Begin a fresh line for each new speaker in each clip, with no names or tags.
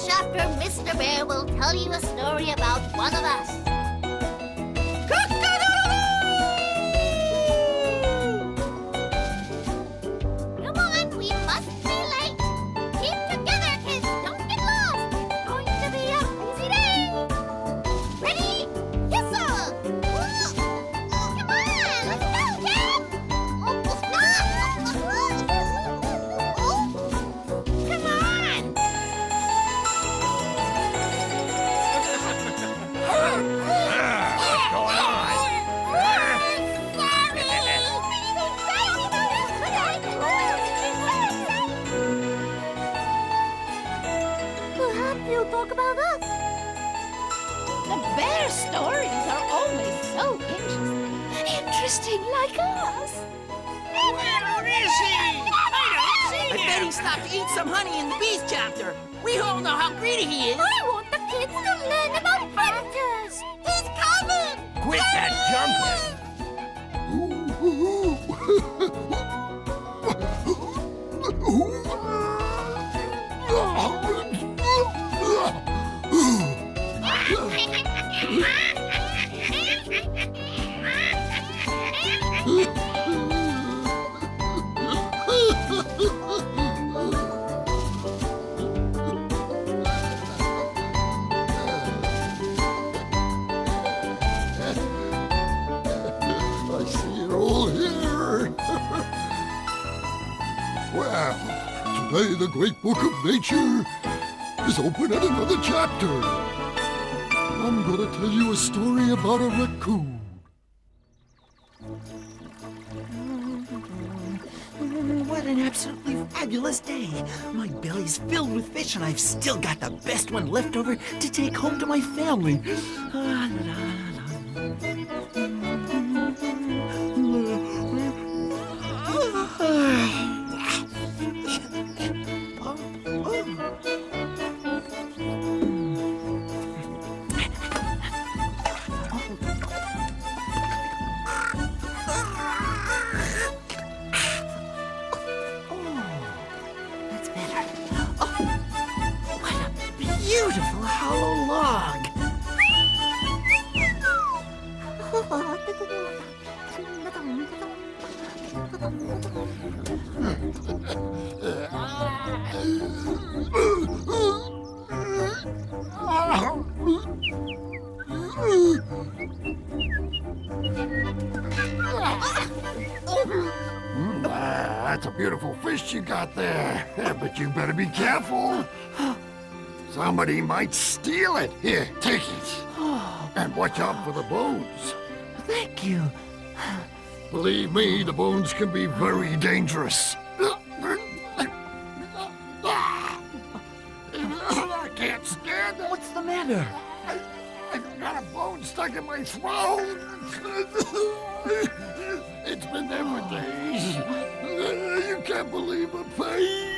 chapter, Mr. Bear will tell you a story about one of us. Come on, we must be late. Keep together, kids. Don't get lost. It's going to be a busy day. Ready? Yes, sir. Come on, let's go, Jim. Come on.
What's going on?
Perhaps you'll talk about us. The bear stories are always so interesting. Interesting like us.
Where is he? I don't see him.
I bet he stopped to eat some honey in the bees chapter. We all know how greedy he is.
I want the kids to learn about predators. He's coming.
Quit that jumping!
I see it all here. Well, today the great book of nature is open at another chapter. I'm gonna tell you a story about a raccoon.
What an absolutely fabulous day. My belly's filled with fish and I've still got the best one left over to take home to my family. That's better. Oh, what a beautiful hollow log.
That's a beautiful fish you got there. But you better be careful. Somebody might steal it. Here, take it. And watch out for the bones.
Thank you.
Believe me, the bones can be very dangerous. I can't stand it.
What's the matter?
I've got a bone stuck in my throat. It's been there for days. You can't believe the pain.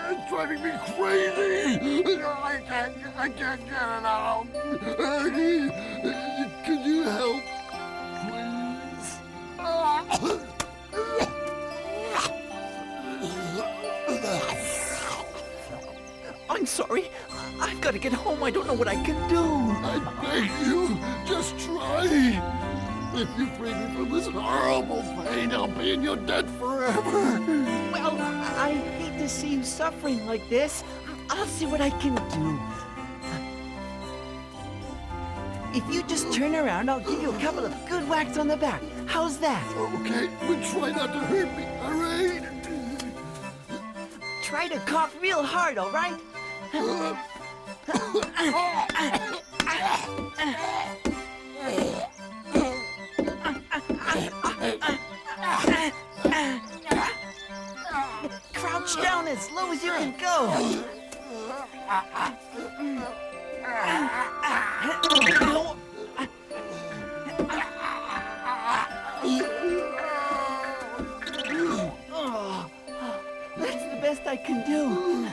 It's driving me crazy. I can't get it out. Can you help,
I'm sorry. I've got to get home. I don't know what I can do.
I beg you, just try. If you free me from this horrible pain, I'll be in your debt forever.
Well, I hate to see you suffering like this. I'll see what I can do. If you just turn around, I'll give you a couple of good whacks on the back. How's that?
Okay, but try not to hurt me, all right?
Try to cough real hard, all right? Crouch down as low as you can go. Oh, that's the best I can do.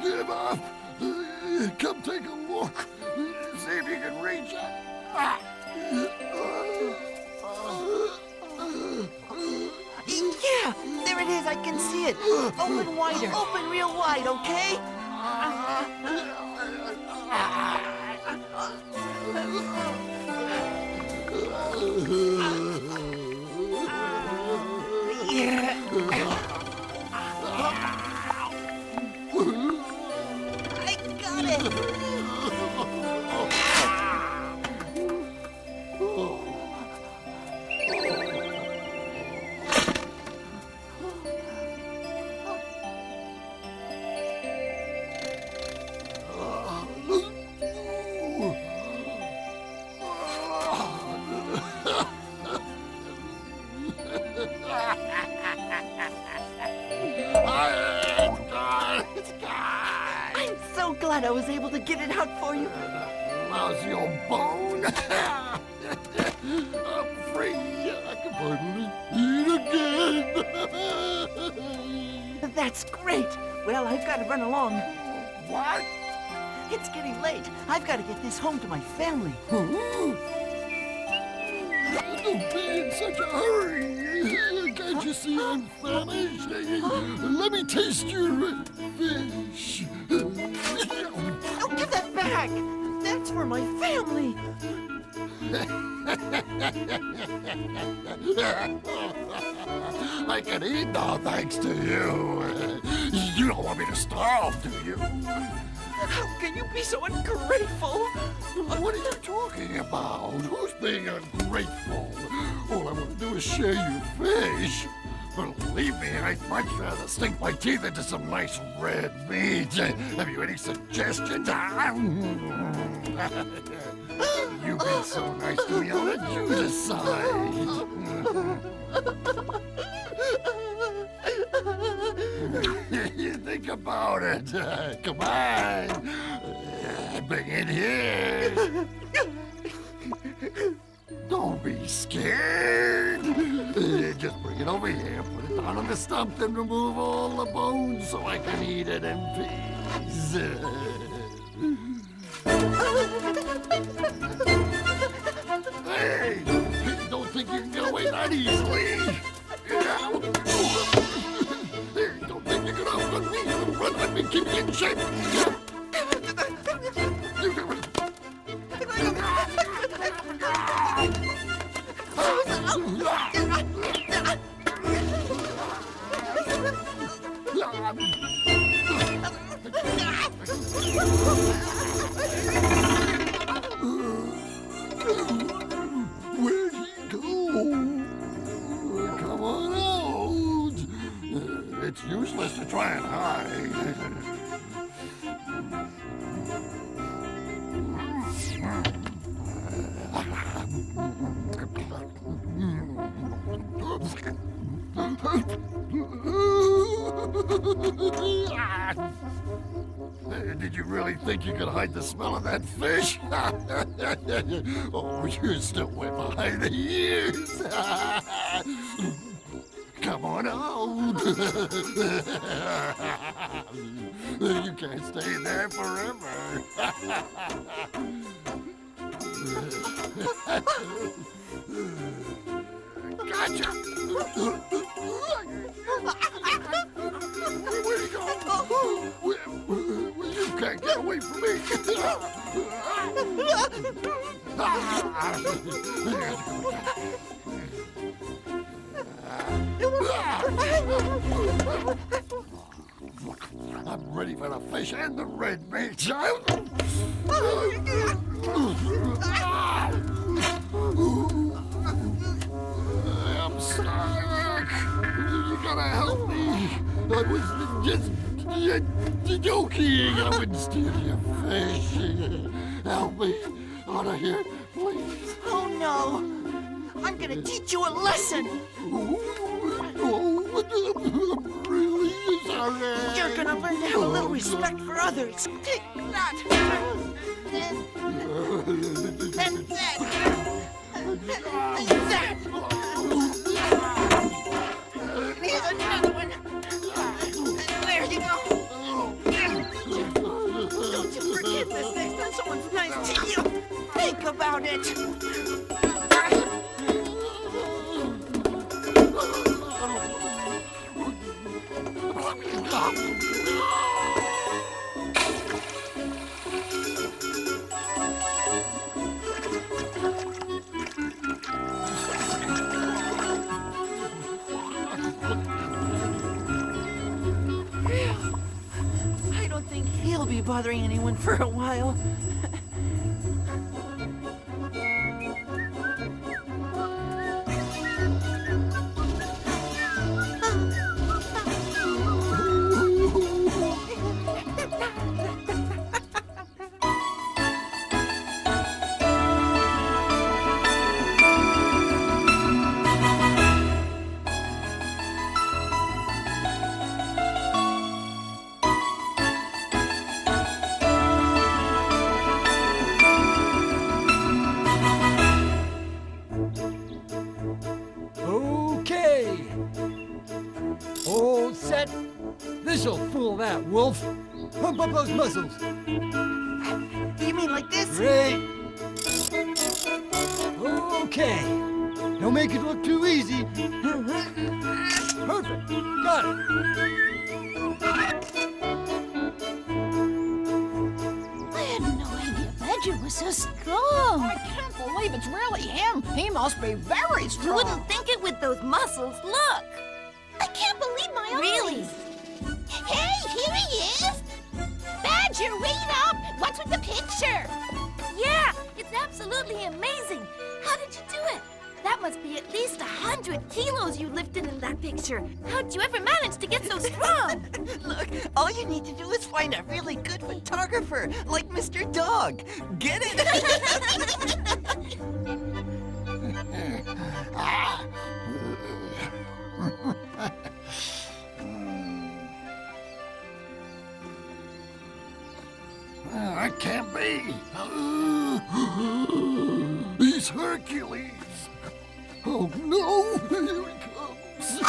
Give up. Come take a look. See if you can reach it.
Yeah, there it is. I can see it. Open wider. Open real wide, okay? I got it. I'm so glad I was able to get it out for you.
Lousy old bone. I'm free. I can finally eat again.
That's great. Well, I've got to run along.
What?
It's getting late. I've got to get this home to my family.
Don't be in such a hurry. Can't you see I'm famished? Let me taste your fish.
Oh, give that back. That's for my family.
I can eat now thanks to you. You don't want me to starve, do you?
How can you be so ungrateful?
What are you talking about? Who's being ungrateful? All I want to do is share your fish. Believe me, I'd much rather sink my teeth into some nice red meat. Have you any suggestions? You've been so nice to me, I'll let you decide. Think about it. Come on. Bring it here. Don't be scared. Just bring it over here, put it down on the stump, and remove all the bones so I can eat it in peace. Hey! Don't think you can get away that easily. Don't think you can outrun me. Run, let me keep you in shape. Where'd he go? Come on out. It's useless to try and hide. Did you really think you could hide the smell of that fish? Oh, you're still way behind the ears. Come on out. You can't stay there forever. Gotcha. Where'd he go? You can't get away from me. I'm ready for the fish and the red meat. I'm stuck. You gotta help me. I was just joking. I wouldn't steal your fish. Help me out of here, please.
Oh, no. I'm going to teach you a lesson.
I'm really sorry.
You're going to learn to have a little respect for others. Take that. And that. Here's another one. There you go. Don't you forget this next time someone's nice to you. Think about it. I don't think he'll be bothering anyone for a while.
Okay. All set. This'll fool that wolf. Pump up those muscles.
You mean like this?
Great. Okay. Don't make it look too easy. Perfect. Got it.
I had no idea Badger was so strong.
I can't believe it's really him. He must be very
You
strong.
wouldn't think it with those muscles. Look. I can't believe my eyes. Hey, here he is. Badger, wait up. What's with the picture? Yeah, it's absolutely amazing. How did you do it? That must be at least 100 kilos you lifted in that picture. How'd you ever manage to get so strong?
Look, all you need to do is find a really good photographer, like Mr. Dog. Get it?
That can't be. He's Hercules. Oh no, here he comes.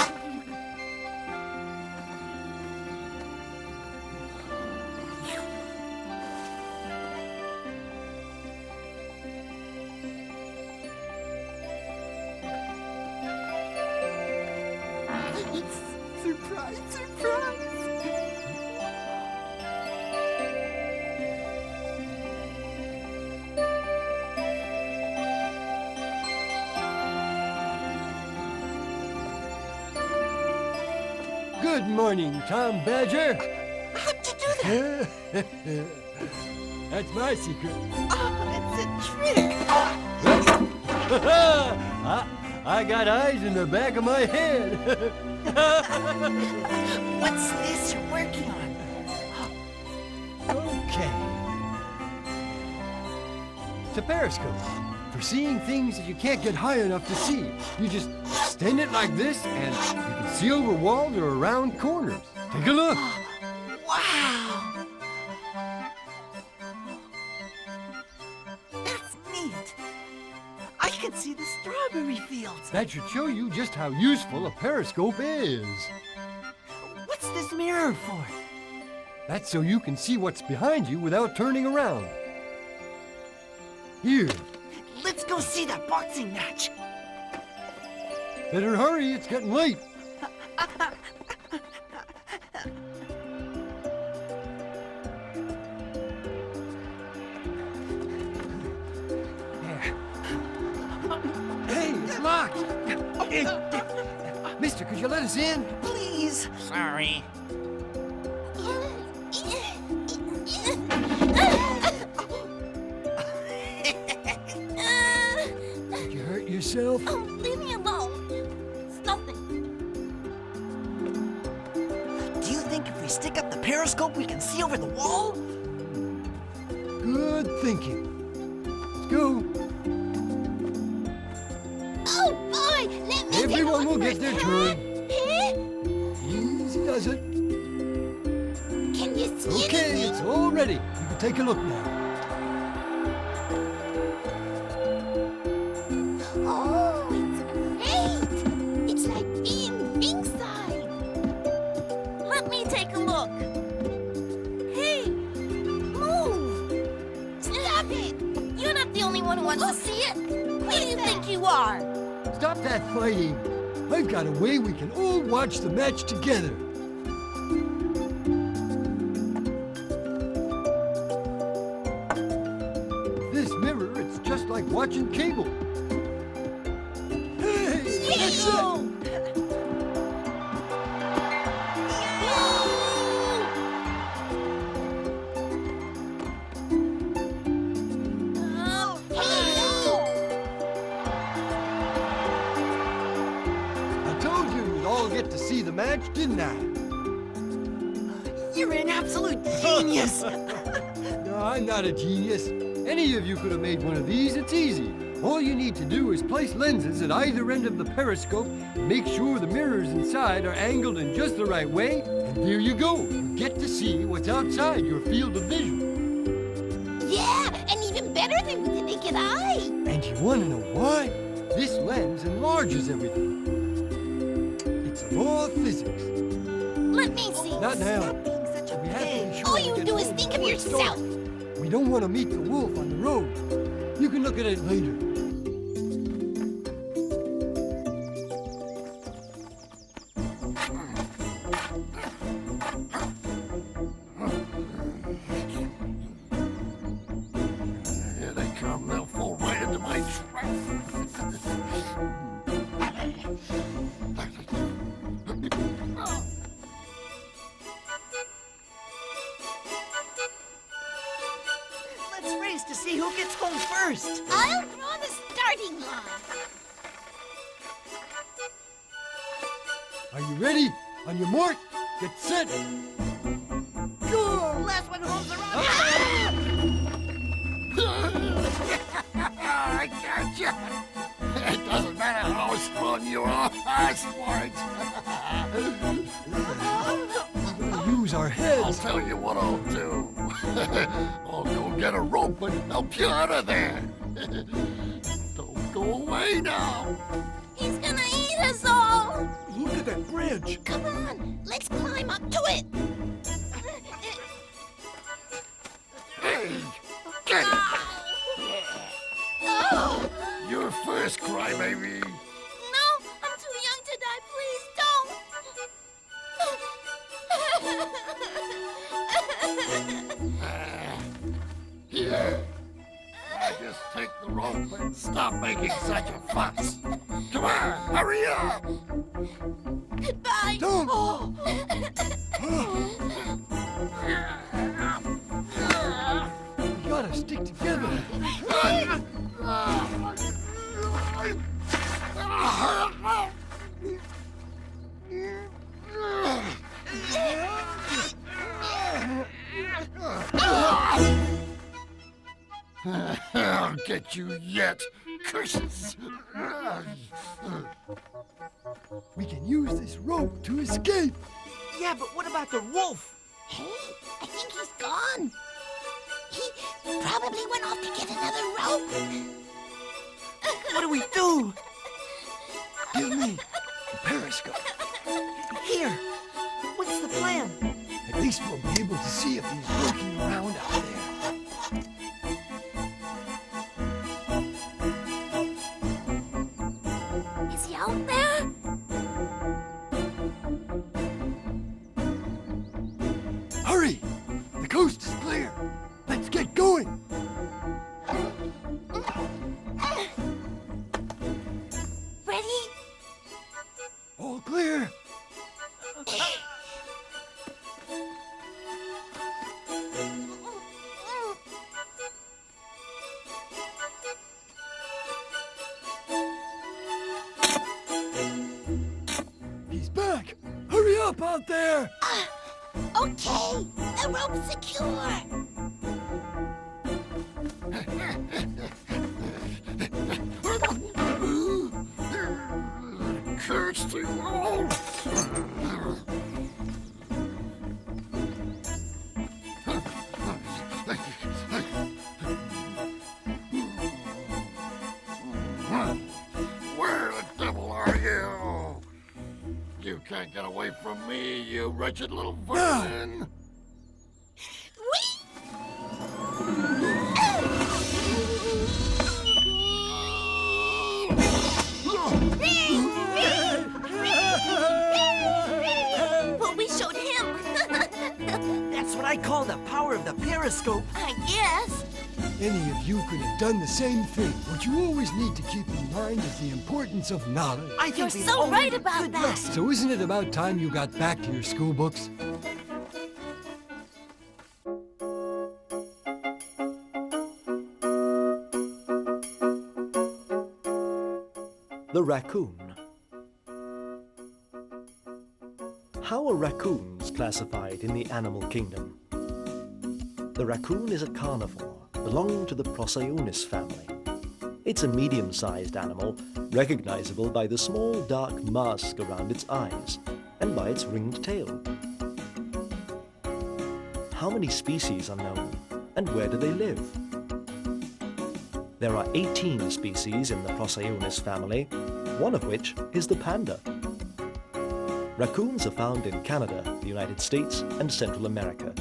Surprise, surprise.
Good morning, Tom Badger.
How'd you do that?
That's my secret.
Oh, it's a trick.
I got eyes in the back of my head.
What's this you're working on?
Okay. It's a periscope for seeing things that you can't get high enough to see. You just stand it like this and you can see over walls or around corners. Take a look.
Wow. That's neat. I can see the strawberry fields.
That should show you just how useful a periscope is.
What's this mirror for?
That's so you can see what's behind you without turning around. Here,
Let's go see that boxing match.
better hurry, it's getting late. There. Hey, it's locked. Mister, could you let us in?
Please.
Sorry.
Did you hurt yourself?
Oh, leave me alone. It's nothing.
Do you think if we stick up the periscope, we can see over the wall?
Good thinking. Let's go.
Oh, boy. Let me
Everyone will get their turn.
Huh?
Easy does it.
Can you see
Okay,
anything?
it's all ready. You can take a look now.
Oh, it's great! It's like being ringside. Let me take a look. Hey, move! Stop it! You're not the only one who wants to see it. Who do you think you are?
Stop that fighting. I've got a way we can all watch the match together. like watching cable. Hey, that's it. I told you you'd all get to see the match, didn't I?
You're an absolute genius!
No, I'm not a genius. Any of you could have made one of these. It's easy. All you need to do is place lenses at either end of the periscope and make sure the mirrors inside are angled in just the right way, and there you go. You get to see what's outside your field of vision.
Yeah, and even better than with the naked eye.
And you want to know why? This lens enlarges everything. It's a law of physics.
Let me see.
Not now.
Stop being such a
We have to
pig.
ensure
All
we
you
get
do
the
is
whole
think of
full
yourself.
story. We don't want to meet the wolf on the road. You can look at it later.
Here they come. They'll fall right into my trap.
Let's race to see who gets home first.
I'll draw the starting line.
Are you ready? On your mark, get set, go!
Last one home's around.
I got you. It doesn't matter how strong you are, smart.
Use our
I'll
heads.
tell you what I'll do. I'll go get a rope and help you out of there. Don't go away now.
He's gonna eat us all.
Look at that bridge.
Come on, let's climb up to it.
Hey, get it.
Oh,
You're first, crybaby.
no, I'm too young to die. Please don't.
Here. Now just take the rope and stop making such a fuss. Come on, hurry up.
Goodbye.
Don't.
Oh.
We gotta stick together.
I'll get you yet. Curses.
We can use this rope to escape.
Yeah, but what about the wolf?
Hey, I think he's gone. He probably went off to get another rope.
What do we do?
Give me the periscope.
Here. What's the plan?
At least we'll be able to see if he's lurking around out there.
Is he out there?
Hurry! The coast is clear. Let's get going.
Ready?
All clear. He's back. Hurry up out there.
Okay, the rope's secure.
Cursed wolf. Where the devil are you? You can't get away from me, you wretched little vermin.
Well, we showed him.
That's what I call the power of the periscope.
I guess.
Any of you could have done the same thing. What you always need to keep in mind is the importance of knowledge.
I think
You're
we've
so
all
right
learned a
about
good
that.
lesson.
So isn't it about time you got back to your school books?
The raccoon. How are raccoons classified in the animal kingdom? The raccoon is a carnivore, belonging to the Procyon family. It's a medium-sized animal, recognizable by the small dark mask around its eyes and by its ringed tail. How many species are known, and where do they live? There are 18 species in the Procyon family, one of which is the panda. Raccoons are found in Canada, the United States, and Central America.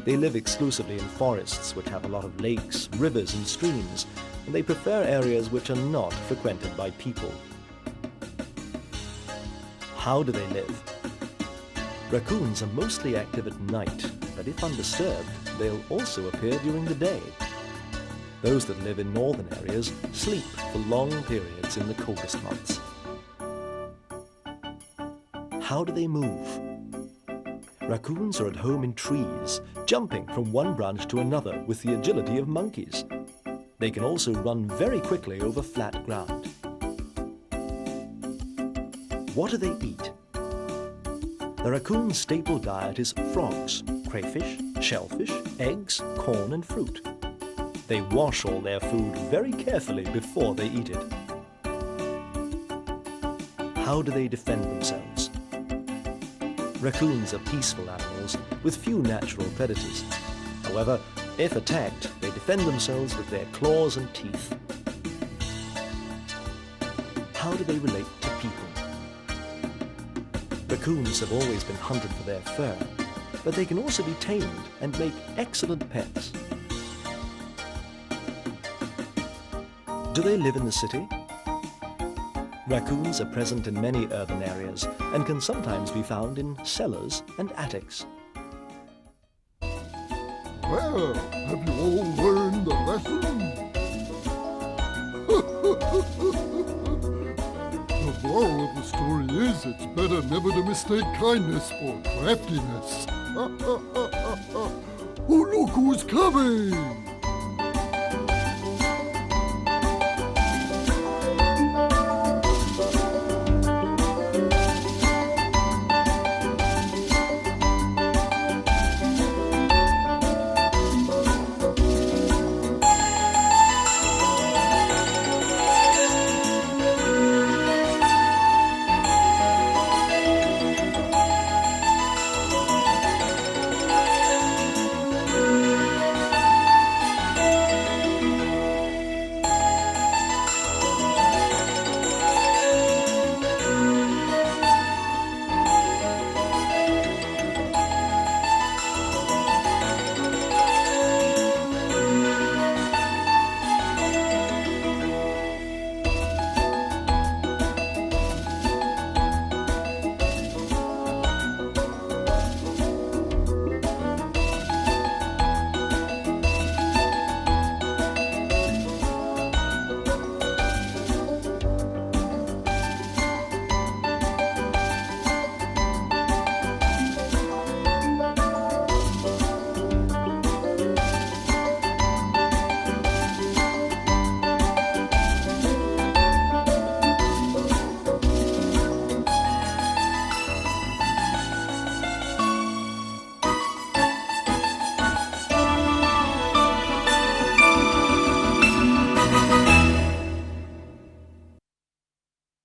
They live exclusively in forests which have a lot of lakes, rivers, and streams, and they prefer areas which are not frequented by people. How do they live? Raccoons are mostly active at night, but if undisturbed, they'll also appear during the day. Those that live in northern areas sleep for long periods in the coldest months. How do they move? Raccoons are at home in trees, jumping from one branch to another with the agility of monkeys. They can also run very quickly over flat ground. What do they eat? The raccoon's staple diet is frogs, crayfish, shellfish, eggs, corn, and fruit. They wash all their food very carefully before they eat it. How do they defend themselves? Raccoons are peaceful animals with few natural predators. However, if attacked, they defend themselves with their claws and teeth. How do they relate to people? Raccoons have always been hunted for their fur, but they can also be tamed and make excellent pets. Do they live in the city? Raccoons are present in many urban areas and can sometimes be found in cellars and attics.
Well, have you all learned the lesson? The moral of the story is it's better never to mistake kindness for craftiness. Oh, look who's coming!